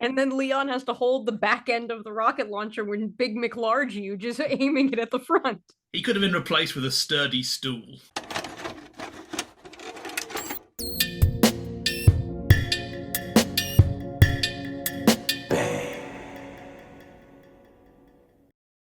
And then Leon has to hold the back end of the rocket launcher when Big McLarge you just aiming it at the front. He could have been replaced with a sturdy stool.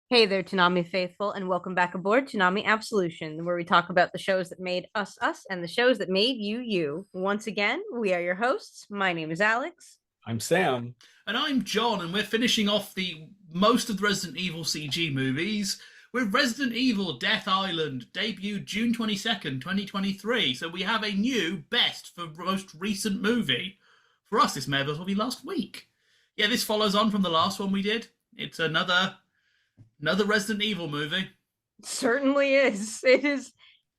Hey there, Toonami faithful, and welcome back aboard Toonami Absolution, where we talk about the shows that made us us and the shows that made you you. Once again, we are your hosts. My name is Alyx. I'm Sam. And I'm John, and we're finishing off the most of the Resident Evil CG movies with Resident Evil Death Island, debuted June 22nd, 2023. So we have a new best for most recent movie. For us, this may have been last week. Yeah, this follows on from the last one we did. It's another Resident Evil movie. Certainly is. It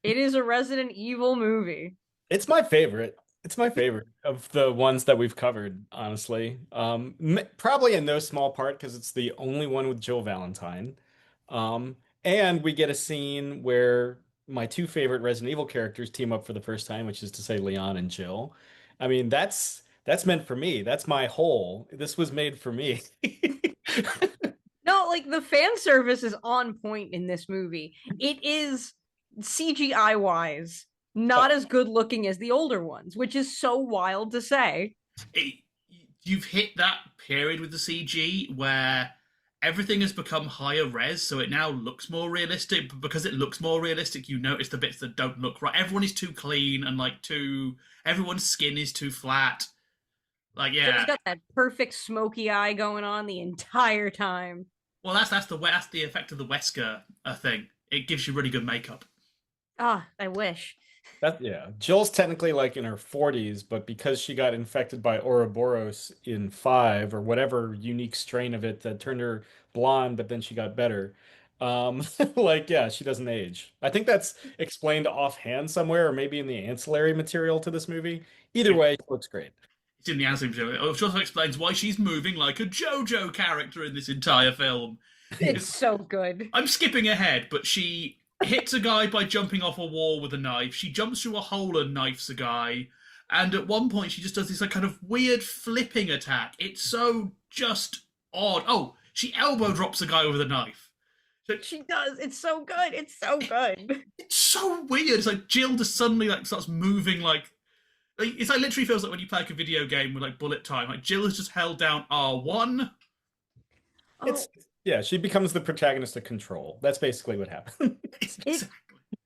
is a Resident Evil movie. It's my favorite. It's my favorite of the ones that we've covered, honestly. Probably in no small part because it's the only one with Jill Valentine. And we get a scene where my two favorite Resident Evil characters team up for the first time, which is to say Leon and Jill. I mean, that's meant for me. That's my whole. This was made for me. No, like the fan service is on point in this movie. It is CGI wise not as good looking as the older ones, which is so wild to say. You've hit that period with the CG where everything has become higher res, so it now looks more realistic. But because it looks more realistic, you notice the bits that don't look right. Everyone is too clean and everyone's skin is too flat. Like, yeah, It's got that perfect smoky eye going on the entire time. well, that's the effect of the Wesker thing. It gives you really good makeup. Ah, I wish. Yeah. Jill's technically like in her 40s, but because she got infected by Ouroboros in 5 or whatever unique strain of it that turned her blonde, but then she got better. Like, yeah, she doesn't age. I think that's explained offhand somewhere, or maybe in the ancillary material to this movie. Either way, it looks great. It's in the answer. It also explains why she's moving like a JoJo character in this entire film. It's so good. I'm skipping ahead, but she hits a guy by jumping off a wall with a knife. She jumps through a hole and knifes a guy. And at one point, she just does this like kind of weird flipping attack. It's so just odd. Oh, she elbow drops a guy with a knife. So She does. It's so good. It's so good. it's so weird. It's like Jill just suddenly like starts moving like it's like literally feels like when you play like a video game with like bullet time. Like Jill has just held down R1. Oh, Yeah, she becomes the protagonist of Control. That's basically what happened.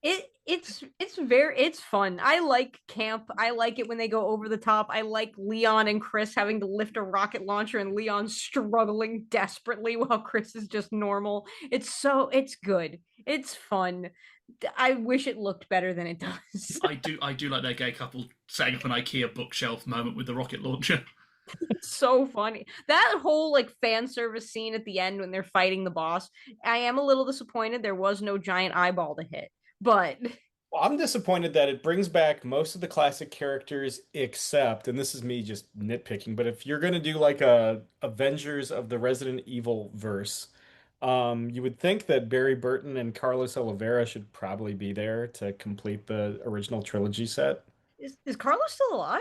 it it's fun. I like camp. I like it when they go over the top. I like Leon and Chris having to lift a rocket launcher and Leon struggling desperately while Chris is just normal. It's good. It's fun. I wish it looked better than it does. I do like their gay couple setting up an IKEA bookshelf moment with the rocket launcher. It's so funny. That whole like fan service scene at the end when they're fighting the boss, I am a little disappointed there was no giant eyeball to hit. But Well, I'm disappointed that it brings back most of the classic characters except, and this is me just nitpicking, but if you're going to do like a Avengers of the Resident Evil verse, you would think that Barry Burton and Carlos Oliveira should probably be there to complete the original trilogy set. is Carlos still alive?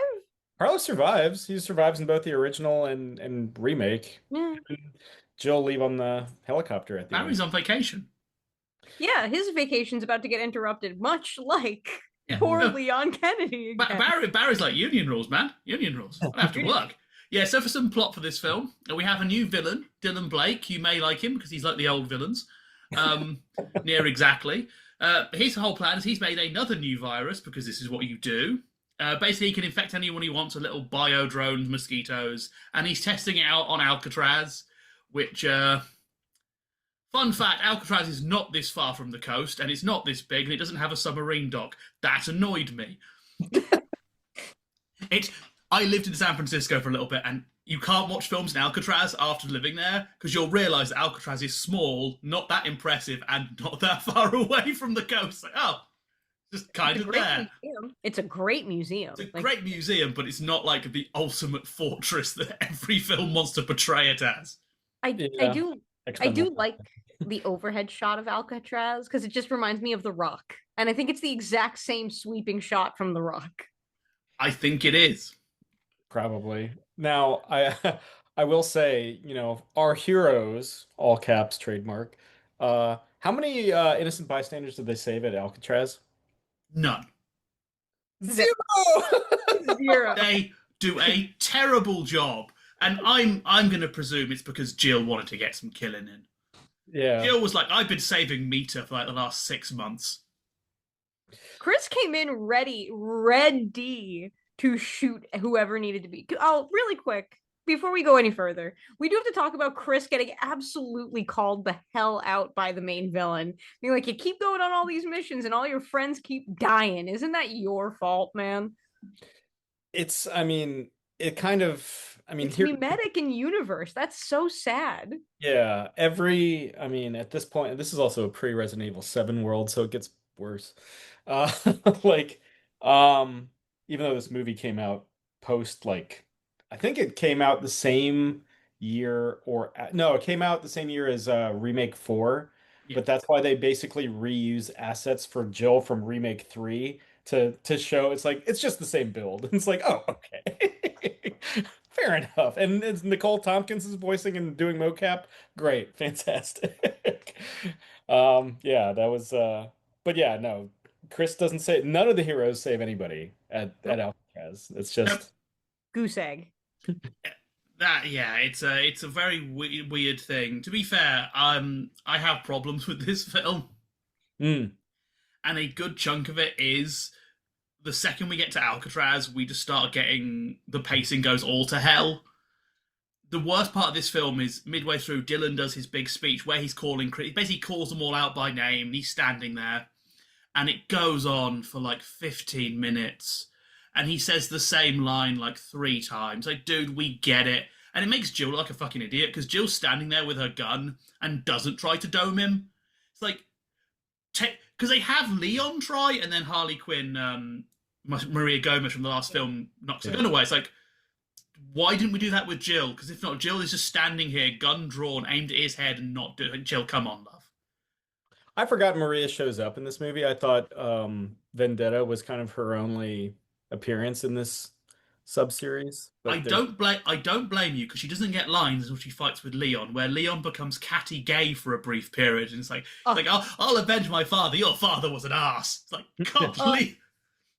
Carlos survives. He survives in both the original and remake. Yeah. Jill leave on the helicopter at the end. Barry's on vacation. Yeah, his vacation's about to get interrupted, much like Yeah. poor No, Leon Kennedy again. Barry's like union rules, man. Union rules. I have to work. Yeah, so for some plot for this film, we have a new villain, Dylan Blake. You may like him because he's like the old villains. Near exactly. His whole plan is he's made another new virus because this is what you do. Basically, he can infect anyone he wants with little bio drones, mosquitoes, and he's testing it out on Alcatraz, which, fun fact, Alcatraz is not this far from the coast, and it's not this big, and it doesn't have a submarine dock. That annoyed me. I lived in San Francisco for a little bit, and you can't watch films in Alcatraz after living there, because you'll realise that Alcatraz is small, not that impressive, and not that far away from the coast. Like, oh, just kind of there. Museum. It's a great museum. It's a great museum, but it's not like the ultimate fortress that every film wants to portray it as. I Yeah. do like the overhead shot of Alcatraz because it just reminds me of The Rock, and I think it's the exact same sweeping shot from The Rock. I think it is. Probably. Now, I will say, our heroes, all caps trademark. How many innocent bystanders did they save at Alcatraz? None. Zip. Zero. Zero. They do a terrible job, and I'm going to presume it's because Jill wanted to get some killing in. Yeah. Jill was like, I've been saving Mita for like the last 6 months. Chris came in ready to shoot whoever needed to be. Oh, really quick, before we go any further, we do have to talk about Chris getting absolutely called the hell out by the main villain. Being like, you keep going on all these missions and all your friends keep dying. Isn't that your fault, man? I mean, it kind of, It's here, mimetic in universe. That's so sad. yeah, I mean, at this point, this is also a pre-Resident Evil 7 world, so it gets worse. Uh, like, um, even though this movie came out post, I think it came out the same year no, it came out the same year as Remake 4, Yeah. but that's why they basically reuse assets for Jill from Remake 3 to show it's just the same build. It's like, oh, okay. Fair enough. And it's Nicole Tompkins is voicing and doing mocap. Great, fantastic. Yeah, that was but yeah, no. Chris doesn't say none of the heroes save anybody at Nope. Alcatraz. It's Nope. just Goose egg. That yeah, it's a very weird thing. To be fair, I have problems with this film, mm, and a good chunk of it is the second we get to Alcatraz, we just start getting the pacing goes all to hell. The worst part of this film is midway through, Dylan does his big speech where he's calling, he basically calls them all out by name, and he's standing there, and it goes on for like 15 minutes, and he says the same line like 3 times. Like, dude, we get it. And it makes Jill look like a fucking idiot because Jill's standing there with her gun and doesn't try to dome him. It's like, because they have Leon try, and then Harley Quinn, Maria Gomez from the last film knocks the yeah. gun away. It's like, why didn't we do that with Jill? Because if not, Jill is just standing here, gun drawn, aimed at his head, and not doing. Jill, come on, love. I forgot Maria shows up in this movie. I thought Vendetta was kind of her only appearance in this sub-series, but there's I don't blame you because she doesn't get lines until she fights with Leon, where Leon becomes catty gay for a brief period, and Oh, I'll avenge my father. Your father was an ass. It's like, God, uh, Lee.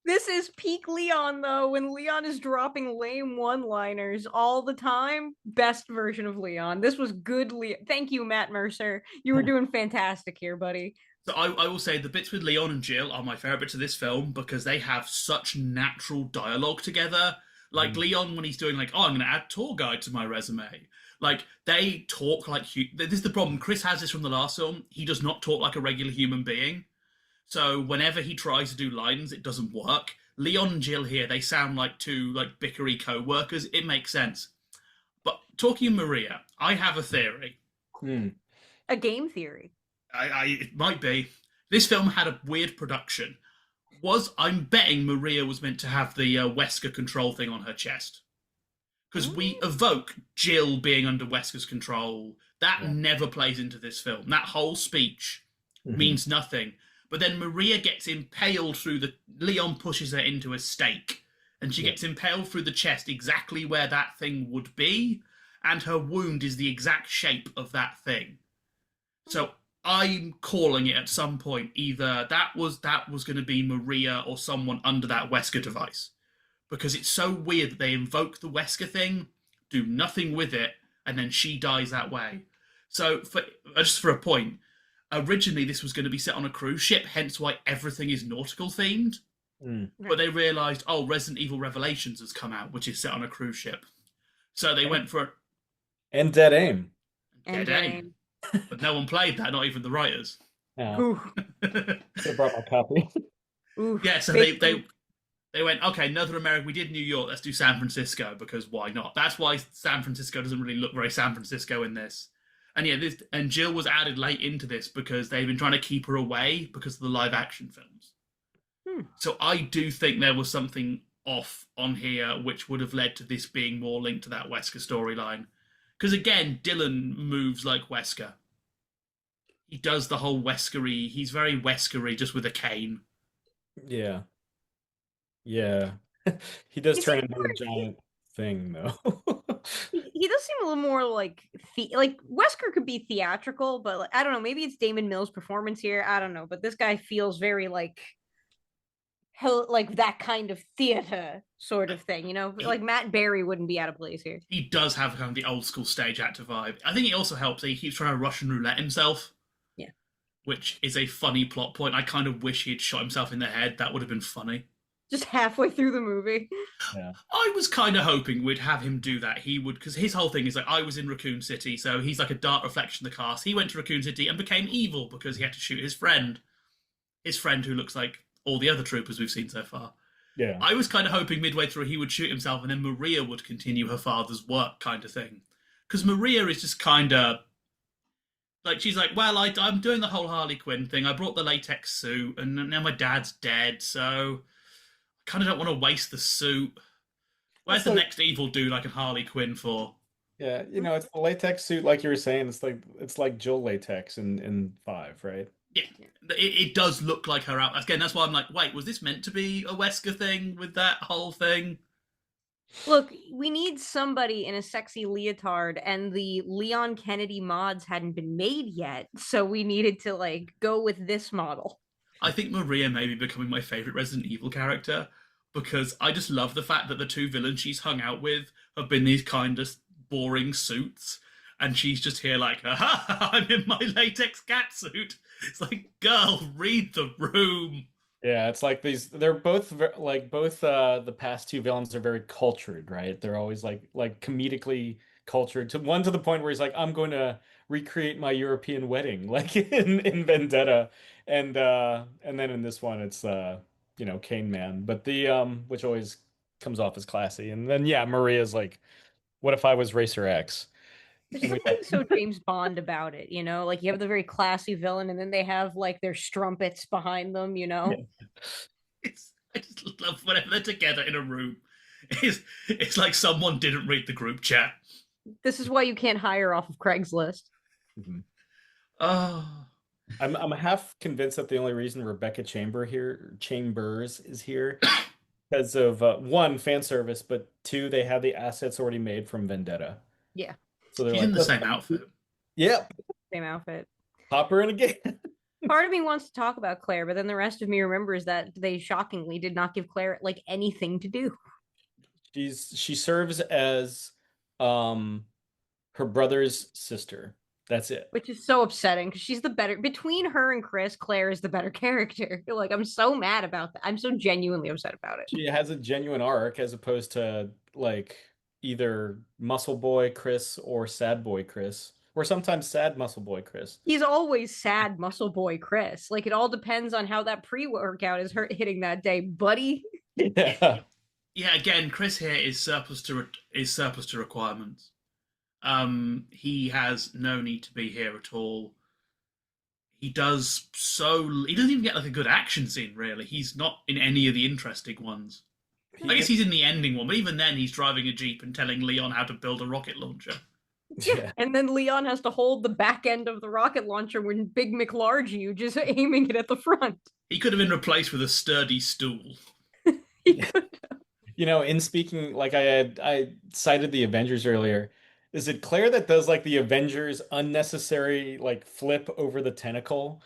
this is peak Leon, though, when Leon is dropping lame one-liners all the time. Best version of Leon. This was good. Thank you, Matt Mercer. You were doing fantastic here, buddy. So I will say the bits with Leon and Jill are my favorite bits of this film because they have such natural dialogue together. Like Mm, Leon when he's doing like, oh, I'm going to add tour guide to my resume. Like they talk like this is the problem. Chris has this from the last film. He does not talk like a regular human being. So whenever he tries to do lines, it doesn't work. Leon and Jill here, they sound like two like bickery co-workers. It makes sense. But talking of Maria, I have a theory. mm, A game theory. It might be. This film had a weird production. I'm betting Maria was meant to have the Wesker control thing on her chest because we evoke Jill being under Wesker's control. That yeah. never plays into this film. That whole speech Mhm. means nothing. But then Maria gets impaled through the. Leon pushes her into a stake, and she Yeah. gets impaled through the chest exactly where that thing would be, and her wound is the exact shape of that thing. So I'm calling it at some point either that was going to be Maria or someone under that Wesker device because it's so weird that they invoke the Wesker thing, do nothing with it, and then she dies that way. So for just for a point, originally this was going to be set on a cruise ship, hence why everything is nautical themed. Mm. But they realised, oh, Resident Evil Revelations has come out, which is set on a cruise ship. So they went for And Dead Aim. And Dead Aim. But no one played that, not even the writers. Yeah. Ooh, Should have brought my copy. ooh. Yeah, so they went, okay, Northern America, we did New York, let's do San Francisco because why not? That's why San Francisco doesn't really look very San Francisco in this. And yeah, and Jill was added late into this because they've been trying to keep her away because of the live action films. So I do think there was something off on here which would have led to this being more linked to that Wesker storyline. Because again, Dylan moves like Wesker. He does the whole Weskery. He's very Weskery, just with a cane. Yeah. Yeah. He does Is turn he into a giant thing though. he does seem a little more like Wesker could be theatrical, but like, I don't know, maybe it's Damon Mills' performance here. I don't know, but this guy feels very like that kind of theater sort of thing, you know? Like Matt Berry wouldn't be out of place here. He does have kind of the old school stage actor vibe. I think it also helps that he keeps trying to Russian roulette himself, Yeah. which is a funny plot point. I kind of wish he'd shot himself in the head. That would have been funny. Just halfway through the movie. Yeah. I was kind of hoping we'd have him do that. He would, because his whole thing is like, I was in Raccoon City, so he's like a dark reflection of the cast. He went to Raccoon City and became evil because he had to shoot his friend. His friend who looks like all the other troopers we've seen so far. Yeah. I was kind of hoping midway through he would shoot himself and then Maria would continue her father's work kind of thing. Because Maria is just kind of like, she's like, well, I'm doing the whole Harley Quinn thing. I brought the latex suit and now my dad's dead, so I kind of don't want to waste the suit. Where's the next evil dude I can Harley Quinn for? Yeah, it's the latex suit, like you were saying. It's like Jill latex in 5, right? Yeah, it does look like her out. Again, that's why I'm like, wait, was this meant to be a Wesker thing with that whole thing? Look, we need somebody in a sexy leotard, and the Leon Kennedy mods hadn't been made yet, so we needed to go with this model. I think Maria may be becoming my favorite Resident Evil character because I just love the fact that the two villains she's hung out with have been these kind of boring suits, and she's just here like, aha, I'm in my latex cat suit. It's like, girl, read the room. Yeah, it's like they're both both the past two villains are very cultured, right? They're always like comedically cultured to the point where he's like, I'm going to recreate my European wedding, like in Vendetta, and then in this one it's Cane Man, but the which always comes off as classy. And then yeah, Maria's like, what if I was Racer X? There's And we something so James Bond about it, you know? Like you have the very classy villain, and then they have their strumpets behind them, you know? Yeah. I just love whenever they're together in a room. It's like someone didn't read the group chat. This is why you can't hire off of Craigslist. Mhm. Oh, I'm half convinced that the only reason Rebecca Chambers is here because of one, fan service, but two, they have the assets already made from Vendetta. Yeah, So they're she's like, in the same outfit. Yep, same outfit. pop her in again. Part of me wants to talk about Claire, but then the rest of me remembers that they shockingly did not give Claire anything to do. She serves as um her brother's sister. That's it. Which is so upsetting because she's the better between her and Chris. Claire is the better character. I'm so mad about that. I'm so genuinely upset about it. She has a genuine arc as opposed to like either Muscle Boy Chris or Sad Boy Chris, or sometimes Sad Muscle Boy Chris. He's always sad, muscle boy Chris. It all depends on how that pre-workout is hitting that day, buddy. Yeah. Yeah, again, Chris here is surplus to requirements. He has no need to be here at all. He doesn't even get a good action scene, really. He's not in any of the interesting ones. I guess he's in the ending one, but even then he's driving a Jeep and telling Leon how to build a rocket launcher. Yeah. And then Leon has to hold the back end of the rocket launcher when Big McLarge just aiming it at the front. He could have been replaced with a sturdy stool. He could. In speaking, I cited the Avengers earlier. Is it Claire that does the Avengers unnecessary flip over the tentacle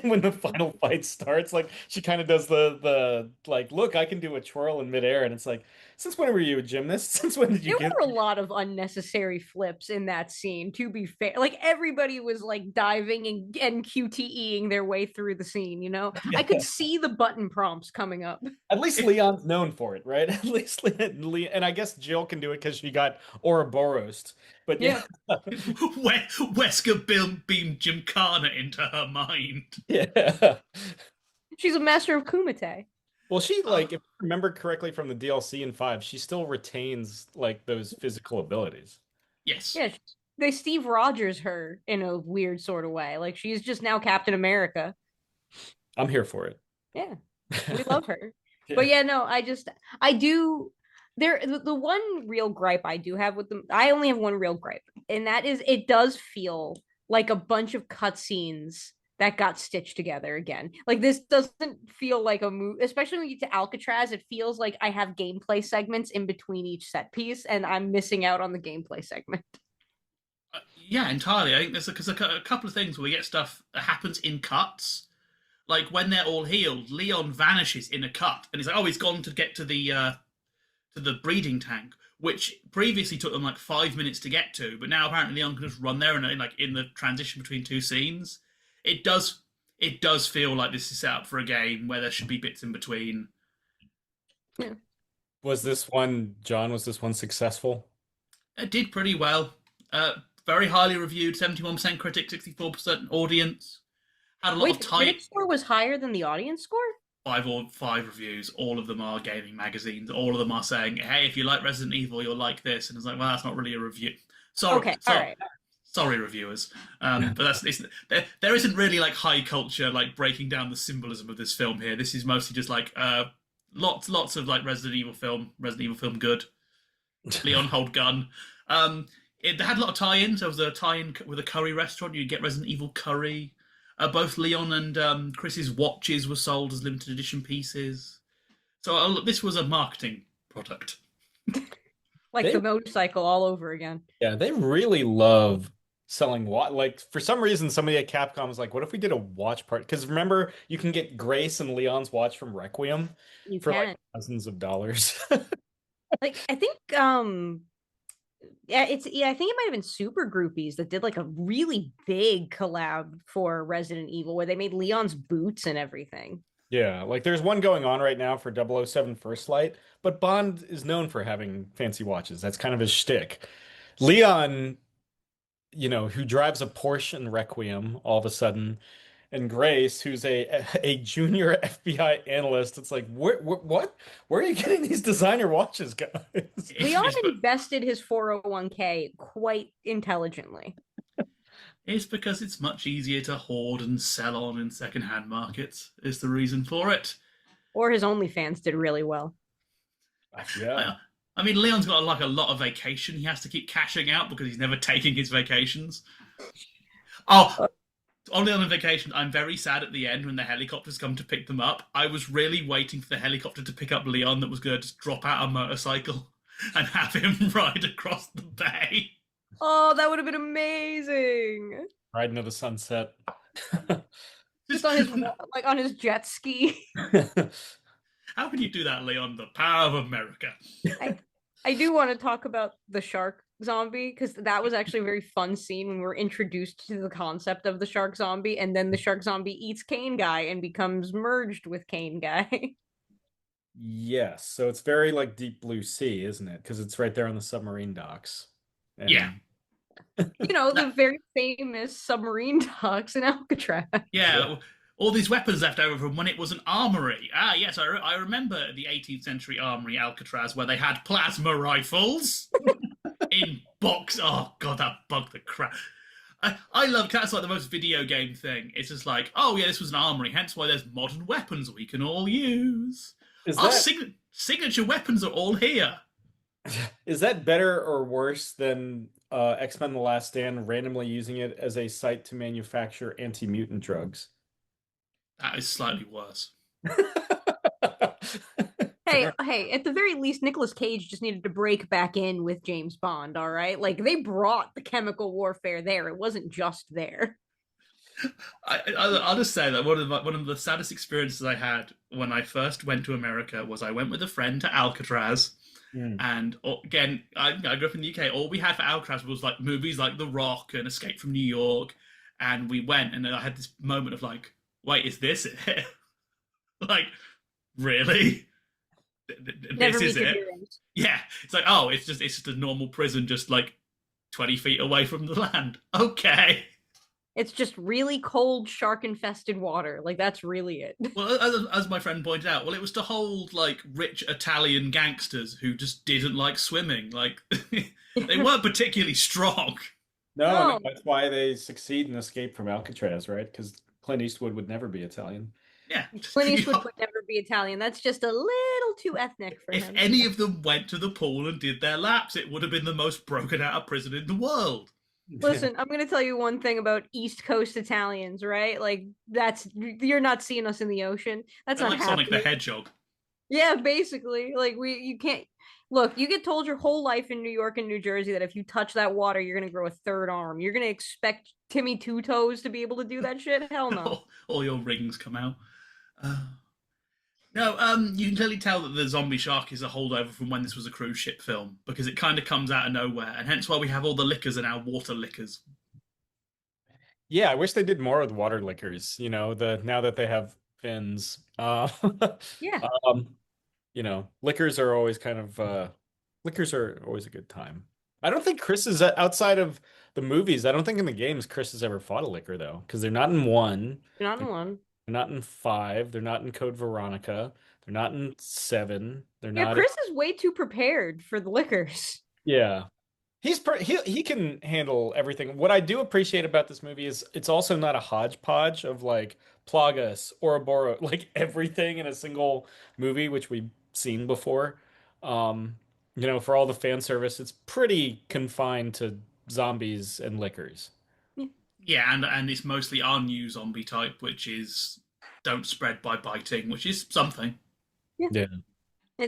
when the final fight starts? She kind of does the look, I can do a twirl in midair, and it's like, since when were you a gymnast? Since when did you There get? were a lot of unnecessary flips in that scene, to be fair. Everybody was diving and QTEing their way through the scene, you know? Yeah. I could see the button prompts coming up. At least Leon's known for it, right? At least Leon, and I guess Jill can do it because she got Ouroboros. But yeah. Wesker beamed Gymkhana into her mind. Yeah. She's a master of Kumite. Well, she if I remember correctly from the DLC in 5, she still retains those physical abilities. Yes. Yeah, they Steve Rogers her in a weird sort of way. She's just now Captain America. I'm here for it. Yeah, we love her. Yeah. But yeah, no, I do. The one real gripe I do have with them, I only have one real gripe, and that is it does feel like a bunch of cutscenes that got stitched together again. Like this doesn't feel like a movie, especially when you get to Alcatraz. It feels like I have gameplay segments in between each set piece, and I'm missing out on the gameplay segment. Yeah, entirely. I think there's because a couple of things where we get stuff that happens in cuts. Like when they're all healed, Leon vanishes in a cut, and he's like, "Oh, he's gone to get to the breeding tank," which previously took them like 5 minutes to get to, but now apparently Leon can just run there and like in the transition between two scenes. It does feel like this is set up for a game where there should be bits in between. Yeah. Was this one, John, was this one successful? It did pretty well. Very highly reviewed, 71% critic, 64% audience. Had a lot Wait, of the tight critic score was higher than the audience score? five reviews. All of them are gaming magazines. All of them are saying, "Hey, if you like Resident Evil, you'll like this." And it's like, well, that's not really a review. Sorry, Okay, all right. sorry, reviewers. But there isn't really like high culture like breaking down the symbolism of this film here. This is mostly just like lots of like Resident Evil film good. Leon hold gun. It had a lot of tie-ins. There was a tie-in with a curry restaurant. You get Resident Evil curry. Both Leon and Chris's watches were sold as limited edition pieces. So this was a marketing product. Like the motorcycle all over again. Yeah, they really love selling like for some reason somebody at Capcom was like, what if we did a watch part? Because remember, you can get Grace and Leon's watch from Requiem for like thousands of dollars. Like I think I think it might have been Super Groupies that did like a really big collab for Resident Evil where they made Leon's boots and everything. Yeah, like there's one going on right now for 007 First Light, but Bond is known for having fancy watches. That's kind of his shtick. Leon, who drives a Porsche in Requiem all of a sudden, and Grace, who's a junior FBI analyst. It's like, what? Where are you getting these designer watches, guys? Leon invested his 401k quite intelligently. It's because it's much easier to hoard and sell on in secondhand markets, is the reason for it. Or his OnlyFans did really well. Yeah. I mean, Leon's got like a lot of vacation he has to keep cashing out because he's never taking his vacations. Oh, on Leon on vacation, I'm very sad at the end when the helicopters come to pick them up. I was really waiting for the helicopter to pick up Leon that was going to just drop out a motorcycle and have him ride across the bay. Oh, that would have been amazing. Ride into the sunset. Just on his on his jet ski. How can you do that, Leon? The power of America. I do want to talk about the shark zombie because that was actually a very fun scene when we were introduced to the concept of the shark zombie, and then the shark zombie eats Kane Guy and becomes merged with Kane Guy. Yes, so it's very like Deep Blue Sea, isn't it? Because it's right there on the submarine docks. And... Yeah. The very famous submarine docks in Alcatraz. Yeah, all these weapons left over from when it was an armory. Ah, yes, I remember the 18th century armory Alcatraz where they had plasma rifles in box. Oh god, that bugged the crap. I love that's like the most video game thing. It's just like, oh yeah, this was an armory, hence why there's modern weapons we can all use. Our signature weapons are all here. Is that better or worse than X-Men: The Last Stand randomly using it as a site to manufacture anti-mutant drugs? That is slightly worse. Hey, at the very least, Nicolas Cage just needed to break back in with James Bond, all right? Like, they brought the chemical warfare there. It wasn't just there. I'll just say that one of the saddest experiences I had when I first went to America was I went with a friend to Alcatraz. And again, I grew up in the UK. All we had for Alcatraz was like movies like The Rock and Escape from New York. And we went, and I had this moment of like, wait, is this it? Like, really? This is it? Yeah. It's like, oh, it's just a normal prison just like 20 feet away from the land. Okay. It's just really cold, shark-infested water. Like, that's really it. Well, as my friend pointed out, it was to hold, like, rich Italian gangsters who just didn't like swimming. Like, they weren't particularly strong. No, that's why they succeed and escape from Alcatraz, right? Because Clint Eastwood would never be Italian. Yeah. Clint Eastwood would never be Italian. That's just a little too ethnic for him. If any of them went to the pool and did their laps, it would have been the most broken out of prison in the world. Listen, I'm gonna tell you one thing about East Coast Italians, right? Like that's you're not seeing us in the ocean. That's They're not like Sonic the happening. Hedgehog. Yeah, basically. Like you can't look, you get told your whole life in New York and New Jersey that if you touch that water, you're gonna grow a third arm. You're gonna expect Timmy Two Toes to be able to do that shit? Hell no. All your rings come out. Uh, no, you can clearly tell that the zombie shark is a holdover from when this was a cruise ship film because it kind of comes out of nowhere, and hence why we have all the liquors and our water liquors. Yeah, I wish they did more with water liquors, the now that they have fins. Yeah. Um, liquors are always liquors are always a good time. I don't think Chris is outside of the movies. I don't think in the games Chris has ever fought a liquor though, because they're not in one, Not in they're, one. they're not in five, they're not in Code Veronica, they're not in seven, they're Yeah, not in, Chris is way too prepared for the liquors. yeah. He can handle everything. What I do appreciate about this movie is it's also not a hodgepodge of like Plagas, Ouroboros, like everything in a single movie, which we've seen before. For all the fan service, it's pretty confined to zombies and liquors. Yeah. Yeah, and it's mostly our new zombie type, which is don't spread by biting, which is something. Yeah. Yeah.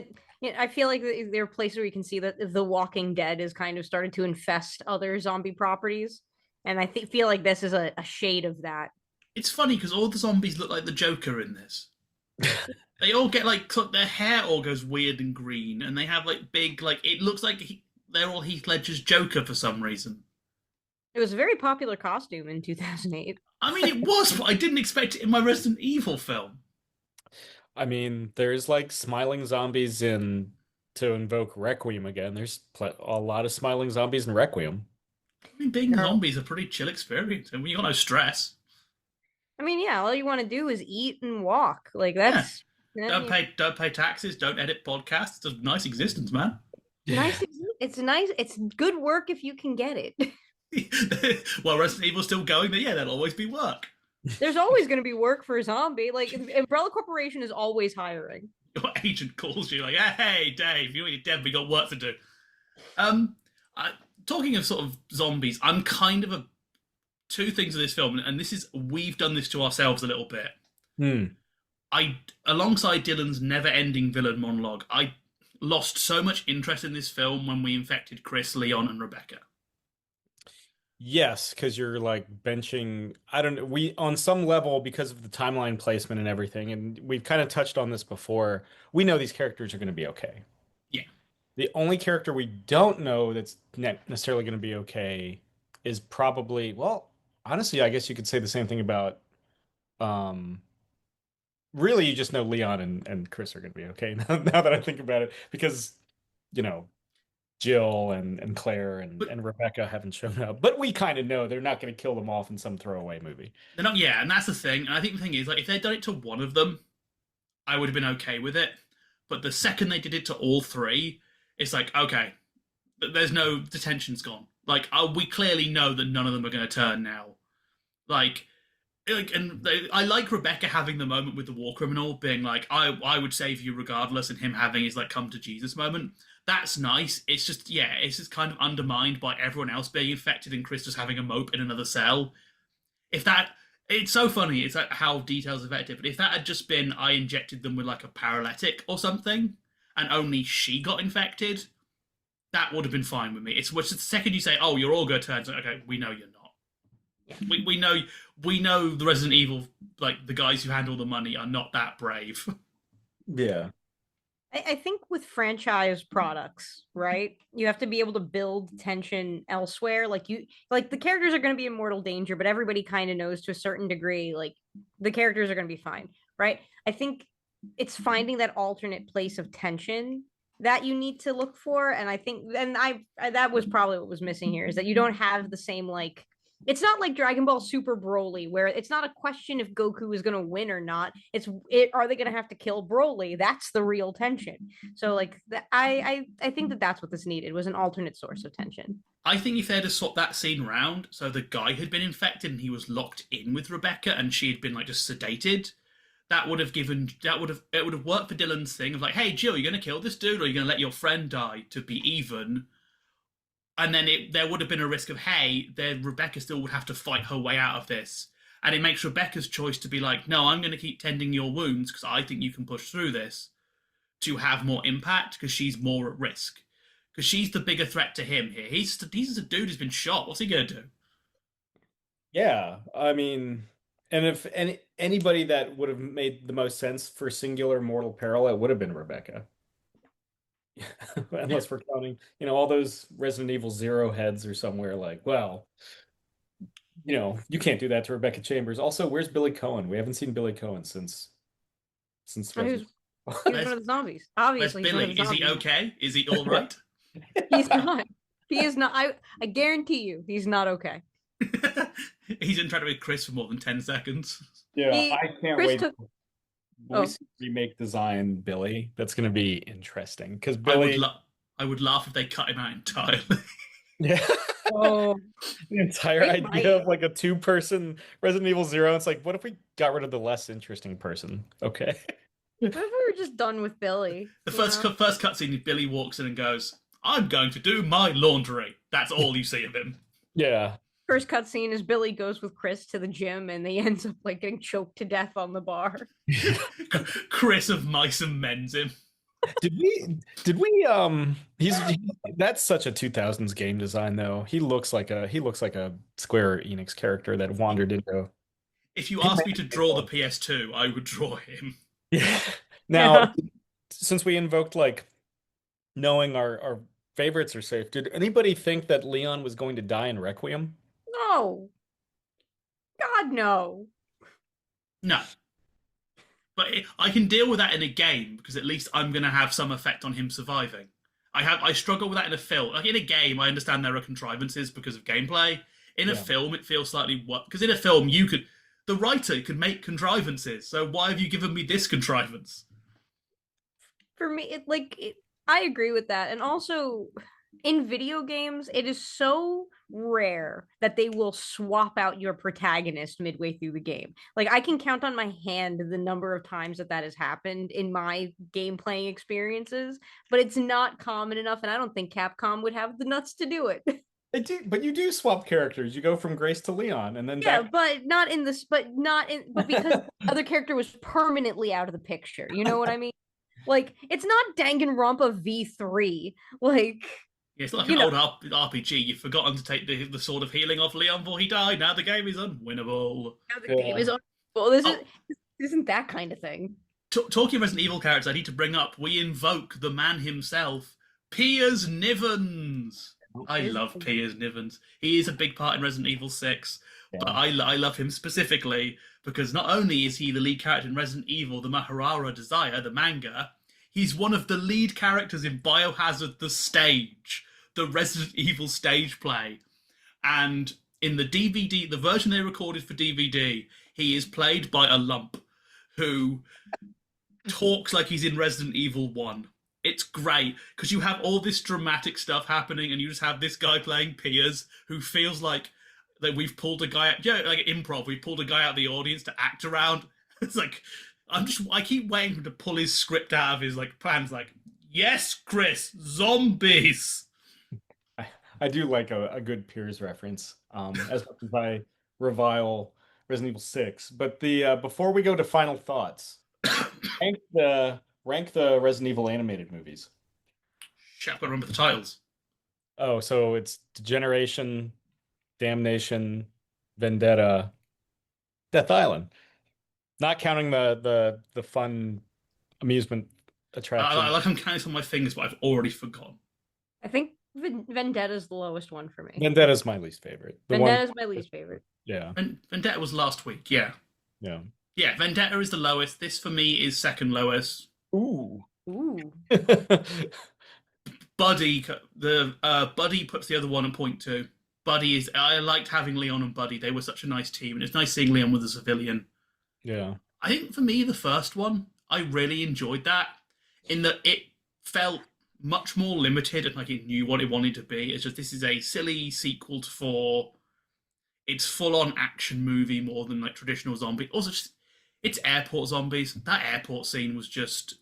I feel like there are places where you can see that The Walking Dead has kind of started to infest other zombie properties, and I feel like this is a shade of that. It's funny because all the zombies look like the Joker in this. They all get like their hair all goes weird and green, and they have like big like it looks like they're all Heath Ledger's Joker for some reason. It was a very popular costume in 2008. I mean, it was, but I didn't expect it in my Resident Evil film. I mean, there's like smiling zombies in to invoke Requiem again. There's a lot of smiling zombies in Requiem. I mean, being No. zombies is a pretty chill experience, and when you got no stress. I mean, yeah, all you want to do is eat and walk. Like Yeah, that's don't pay taxes, don't edit podcasts. It's a nice existence, man. nice. It's nice. It's good work if you can get it. While Resident Evil's still going, then yeah, there'll always be work. There's always going to be work for a zombie. Like Umbrella Corporation is always hiring. Your agent calls you like, "Hey, Dave, you're dead. We got work to do." I, talking of sort of zombies, I'm kind of two things of this film, and this is we've done this to ourselves a little bit. Hmm. Alongside Dylan's never-ending villain monologue, I lost so much interest in this film when we infected Chris, Leon, and Rebecca. Yes, because you're like benching. I don't know. We, on some level, because of the timeline placement and everything, and we've kind of touched on this before, we know these characters are going to be okay. Yeah, The only character we don't know that's necessarily going to be okay is probably, well, honestly, I guess you could say the same thing about, um, really, you just know Leon and Chris are going to be okay now that I think about it, because, you know, Jill and Claire but and Rebecca haven't shown up, but we kind of know they're not going to kill them off in some throwaway movie. they're not. Yeah, and that's the thing. And I think the thing is, like, if they'd done it to one of them, I would have been okay with it. But the second they did it to all three, it's like, okay, there's no the tension's gone. Like, we clearly know that none of them are going to turn now. Like, I like Rebecca having the moment with the war criminal, being like, I would save you regardless, and him having his like come to Jesus moment. That's nice. It's just it's just kind of undermined by everyone else being infected and Chris just having a mope in another cell. If that, it's so funny. It's like how details affect it. But if that had just been, I injected them with like a paralytic or something, and only she got infected, that would have been fine with me. It's which the second you say, "Oh, you're all good," turns like, okay, we know you're not. We know the Resident Evil like the guys who handle the money are not that brave. Yeah. I think with franchise products, right? You have to be able to build tension elsewhere. Like the characters are going to be in mortal danger, but everybody kind of knows to a certain degree, like the characters are going to be fine, right? I think it's finding that alternate place of tension that you need to look for, and I think, and I that was probably what was missing here is that you don't have the same like. It's not like Dragon Ball Super Broly, where it's not a question if Goku is going to win or not. Are they going to have to kill Broly? That's the real tension. So like I think that that's what this needed was an alternate source of tension. I think if they'd have swapped that scene round, so the guy had been infected and he was locked in with Rebecca and she had been like just sedated, it would have worked for Dylan's thing of like, hey Jill, you're gonna kill this dude or you're gonna let your friend die to be even. and then there would have been a risk of, hey, then Rebecca still would have to fight her way out of this. And it makes Rebecca's choice to be like, no, I'm going to keep tending your wounds because I think you can push through this, to have more impact because she's more at risk. Because she's the bigger threat to him here. He's a dude who's been shot. What's he going to do? Yeah, I mean, and if anybody that would have made the most sense for singular mortal peril, it would have been Rebecca. Unless we're counting, all those Resident Evil Zero heads are somewhere like, well, you can't do that to Rebecca Chambers. Also, where's Billy Cohen? We haven't seen Billy Cohen since He was, Resident. he was one of the zombies. Obviously, he's one of Billy? the Is he zombies. okay? Is he all right? He's not. He is not. I guarantee you, he's not okay. He's interacted with Chris for more than 10 seconds. Yeah, He, I can't Chris wait. took. When we Oh, see remake design Billy, that's going to be interesting because I would Billy, I would laugh if they cut him out entirely. yeah, oh, the entire they idea might. of like a two-person Resident Evil Zero. It's like, what if we got rid of the less interesting person? Okay. What if we were just done with Billy? The you first know? first cutscene, Billy walks in and goes, "I'm going to do my laundry." That's all you see of him. Yeah. First cutscene is Billy goes with Chris to the gym and they ends up like getting choked to death on the bar. Chris of Mice and Men's him. Did we that's such a 2000s game design though. He looks like a Square Enix character that wandered into. If you asked me to draw the PS2, I would draw him. Yeah. Yeah. Now, since we invoked like knowing our favorites are safe, did anybody think that Leon was going to die in Requiem? No. God no. No. But I can deal with that in a game because at least I'm going to have some effect on him surviving. I struggle with that in a film. Like in a game, I understand there are contrivances because of gameplay. In a Yeah. film, it feels slightly what because in a film the writer could make contrivances. So why have you given me this contrivance? For me, I agree with that. And also, in video games, it is so rare that they will swap out your protagonist midway through the game. Like, I can count on my hand the number of times that has happened in my game playing experiences, but it's not common enough, and I don't think Capcom would have the nuts to do it. But you do swap characters. You go from Grace to Leon, and then Yeah, back. but not in this, but because the other character was permanently out of the picture. You know what I mean? Like, it's not Danganronpa V3. Like, Yeah, it's like you an know, old RPG. You've forgotten to take the sword of healing off Leon before he died. Now the game is unwinnable. the game Yeah. is on. Well, this Oh, isn't that kind of thing. talking of Resident Evil characters, I need to bring up. We invoke the man himself, Piers Nivens. I love Piers Nivens. He is a big part in Resident Evil 6, but Yeah. I love him specifically because not only is he the lead character in Resident Evil, the Maharara Desire, the manga, he's one of the lead characters in Biohazard the stage, the Resident Evil stage play. And in the DVD, the version they recorded for DVD, he is played by a lump who talks like he's in Resident Evil 1. It's great because you have all this dramatic stuff happening and you just have this guy playing Piers who feels like that we've pulled a guy out, yeah, like improv, we pulled a guy out of the audience to act around. It's like, I keep waiting for him to pull his script out of his like plans, like, yes, Chris, zombies. I do like a good Piers reference, as much as I revile Resident Evil 6. But the before we go to final thoughts, rank the Resident Evil animated movies. Shit, I've got to remember the titles. Oh, so it's Degeneration, Damnation, Vendetta, Death Island. Not counting the fun amusement attraction. I like I'm counting on my fingers, but I've already forgotten. I think Vendetta's the lowest one for me. Vendetta's my least favorite. Vendetta's my least favorite. Yeah. Vendetta was last week, yeah. Yeah. Yeah, Vendetta is the lowest. This for me is second lowest. Ooh. Ooh. Buddy, Buddy puts the other one at point two. Buddy is. I liked having Leon and Buddy. They were such a nice team, and it's nice seeing Leon with a civilian. Yeah. I think for me, the first one, I really enjoyed that. In that it felt much more limited and like it knew what it wanted to be. It's just this is a silly sequel to 4. It's full on action movie more than like traditional zombie. Also, just, it's airport zombies. That airport scene was just,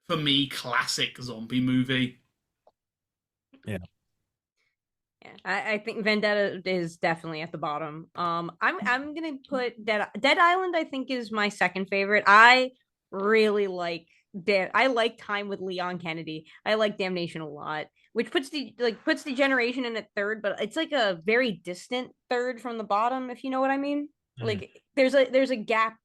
for me, classic zombie movie. Yeah. Yeah, I think Vendetta is definitely at the bottom. I'm gonna put Dead Island. I think is my second favorite. I really like I like Time with Leon Kennedy. I like Damnation a lot, which puts the generation in at third, but it's like a very distant third from the bottom, if you know what I mean. Mm. Like there's a gap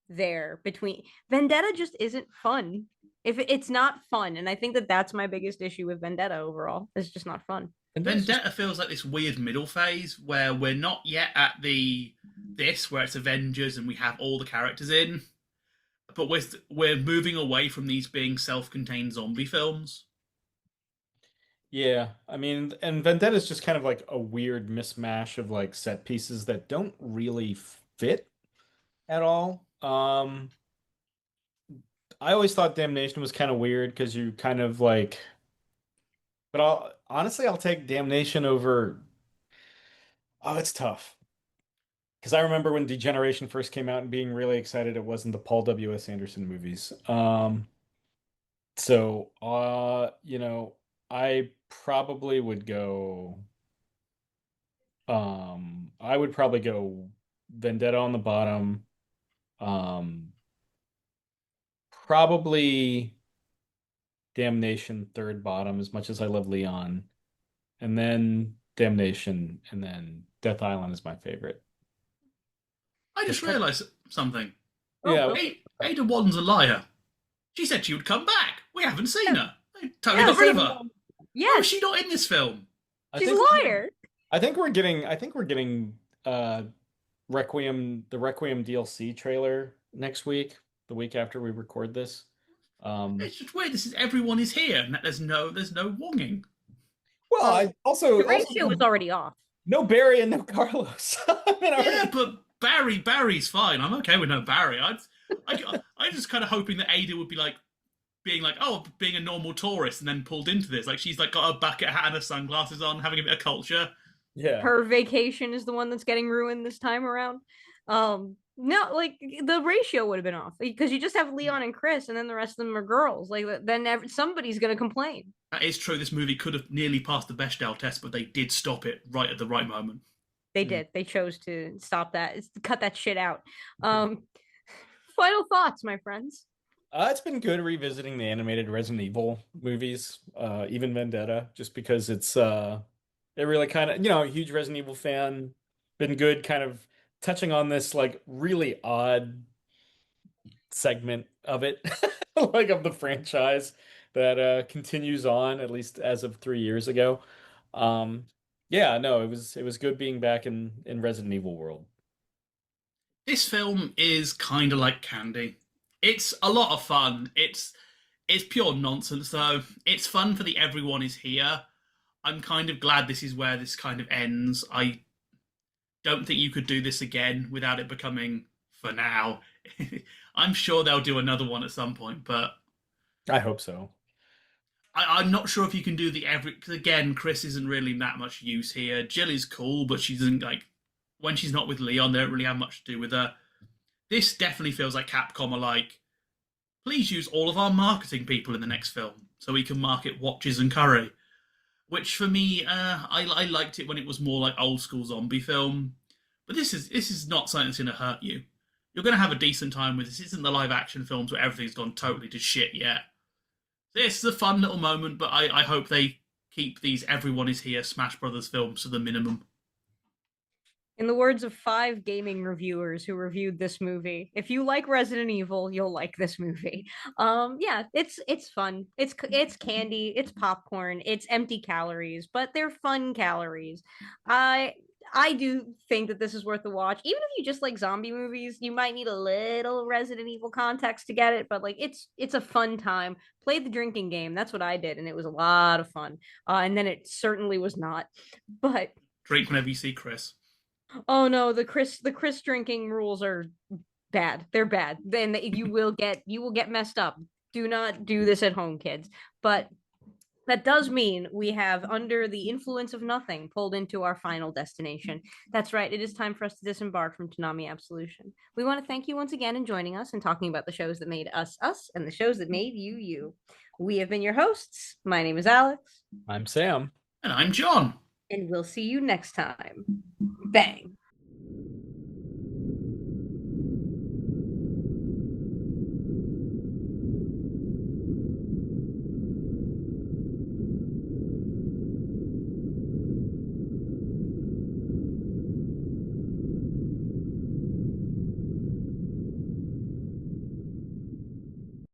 there between Vendetta just isn't fun. If it's not fun, and I think that that's my biggest issue with Vendetta overall. It's just not fun. And that's just Vendetta feels like this weird middle phase where we're not yet at the this where it's Avengers and we have all the characters in, but we're moving away from these being self-contained zombie films. yeah. I mean, and Vendetta's just kind of like a weird mismatch of like set pieces that don't really fit at all. I always thought Damnation was kind of weird because you kind of like, but I'll take Damnation over. Oh, it's tough because I remember when Degeneration first came out and being really excited it wasn't the Paul W.S. Anderson movies. So I probably would go. I would probably go Vendetta on the bottom. Um, Probably Damnation third bottom, as much as I love Leon, and then Damnation, and then Death Island is my favorite. I Because just realised something. Oh, yeah, go. Ada Wadden's a liar. She said she would come back. We haven't seen her. They totally Yeah, got rid of same. her. Why was Yes, she not in this film? I she's a think liar. I think we're getting the Requiem DLC trailer next week, the week after we record this. Um, It's just weird. This is everyone is here, and there's no wonging. well, Well, I also the ratio is already off. no Barry and no Carlos. I mean, Yeah, but Barry's fine. I'm okay with no Barry. I just kind of hoping that Ada would be like being like, oh, being a normal tourist, and then pulled into this. Like she's like got a bucket hat and her sunglasses on, having a bit of culture. yeah. Her vacation is the one that's getting ruined this time around. No, like the ratio would have been off because you just have Leon and Chris, and then the rest of them are girls. Like then somebody's gonna complain. That is true. This movie could have nearly passed the Bechdel test, but they did stop it right at the right moment. They Mm. did. They chose to stop that. Cut that shit out. Um, Final thoughts, my friends. It's been good revisiting the animated Resident Evil movies, even Vendetta, just because it really kind of, a huge Resident Evil fan. Been good kind of touching on this like really odd segment of it, like of the franchise that continues on, at least as of 3 years ago. Um, yeah, no, it was good being back in Resident Evil world. This film is kind of like candy. It's a lot of fun. It's pure nonsense though. It's fun for the everyone is here. I'm kind of glad this is where this kind of ends. I don't think you could do this again without it becoming, for now. I'm sure they'll do another one at some point, but I hope so. I'm not sure if you can do the every. Because again, Chris isn't really that much use here. Jill is cool, but she doesn't like when she's not with Leon. They don't really have much to do with her. This definitely feels like Capcom are like, please use all of our marketing people in the next film so we can market watches and curry. Which for me, I liked it when it was more like old school zombie film. But this is not something that's going to hurt you. You're going to have a decent time with this. This isn't the live action films where everything's gone totally to shit yet. This is a fun little moment, but I hope they keep these Everyone is Here Smash Brothers films to the minimum. In the words of 5 gaming reviewers who reviewed this movie, if you like Resident Evil, you'll like this movie. Yeah, it's fun. It's candy, it's popcorn, it's empty calories, but they're fun calories. I I do think that this is worth a watch. Even if you just like zombie movies, you might need a little Resident Evil context to get it, but like it's a fun time. Play the drinking game. That's what I did, and it was a lot of fun. And then it certainly was not. But Drink whenever you see Chris. oh no, the Chris drinking rules are bad. They're bad. Then you will get messed up. Do not do this at home, kids. But that does mean we have Under the Influence of Nothing pulled into our final destination. That's right. It is time for us to disembark from Toonami Absolution. We want to thank you once again in joining us and talking about the shows that made us us and the shows that made you you. We have been your hosts. My name is Alyx. I'm Sam. And I'm John. And we'll see you next time. Bang.